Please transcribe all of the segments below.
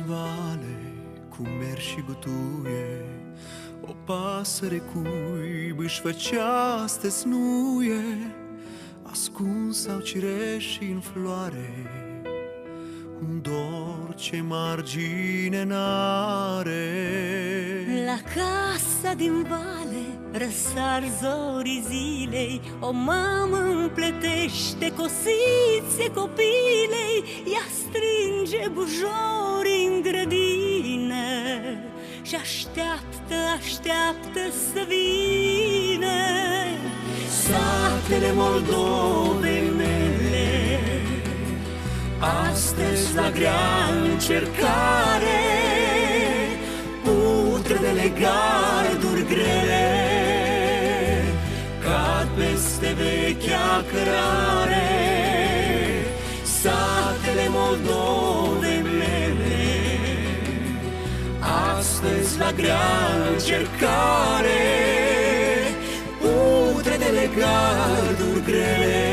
vale, cu mer și gutuie, o pasăre cuib își făcea stesnuie, ascuns sau cireși în floare, un dor ce margine n-are. La casa din vale răsar zorii zilei, o mamă împletește cosițe copilei, ea strânge bujorii în grădină și așteaptă să vină. Satele Moldovei mele, astăzi la grea încercare, putrele garduri grele cad peste vechea cărare. Satele Moldovei mele, astăzi la grea încercare, putrele garduri grele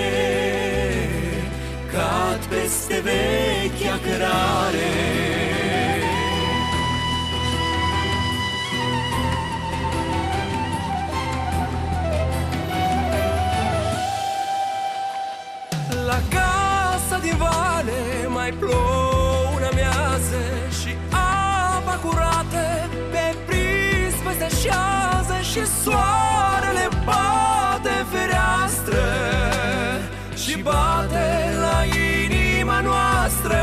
cad peste vechea cărare. La casa din vale mai plouă în amiază și apa curată pe prispă se așează și soarele bate în fereastră și bate la inima noastră.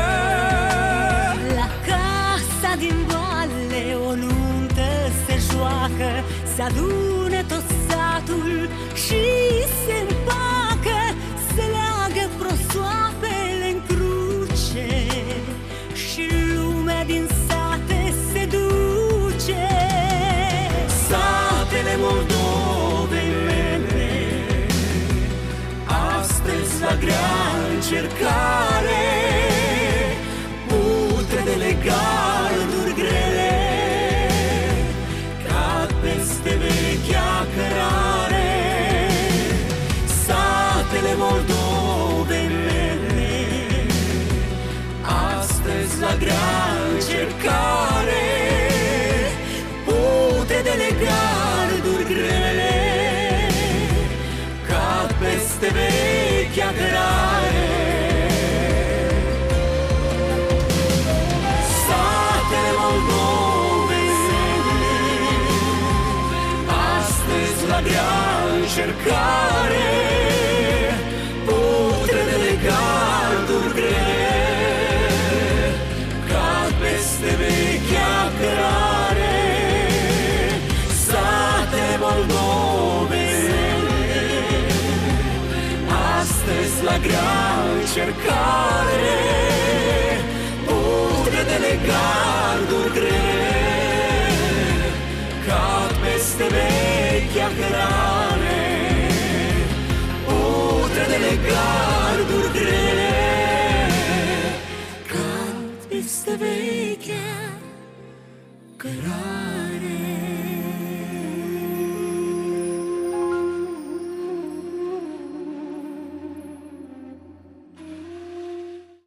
La casa din vale o nuntă se joacă, se adună tot satul și se împacă, se leagă prosoapele în cruce și lumea din sate se duce. Satele Moldovei mele, astăzi la grea încercare, putrele garduri grele cad peste vechea cărare. Satele Moldovei mele, astăzi la grea încercare, putrele garduri grele cad peste vechea cărare. Satele Moldovei mele, astăzi la grea încercare, putrele garduri grele cad peste vechea cărare. Satele Moldovei mele, astăzi la grea încercare, putrele garduri grele cad peste vechea cărare. Putrele garduri grele cad peste vechea